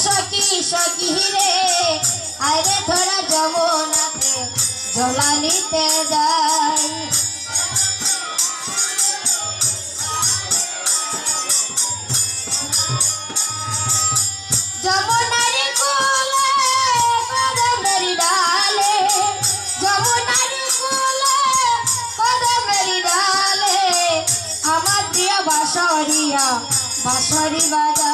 সখী সখী রে আরে ধরা যমুনাতে জলা নিতে যাই যমুনার কোলে কদমের ডালে যমুনার কোলে কদমের ডালে আমার প্রিয় বাঁশরিয়া বাঁশরি বাজা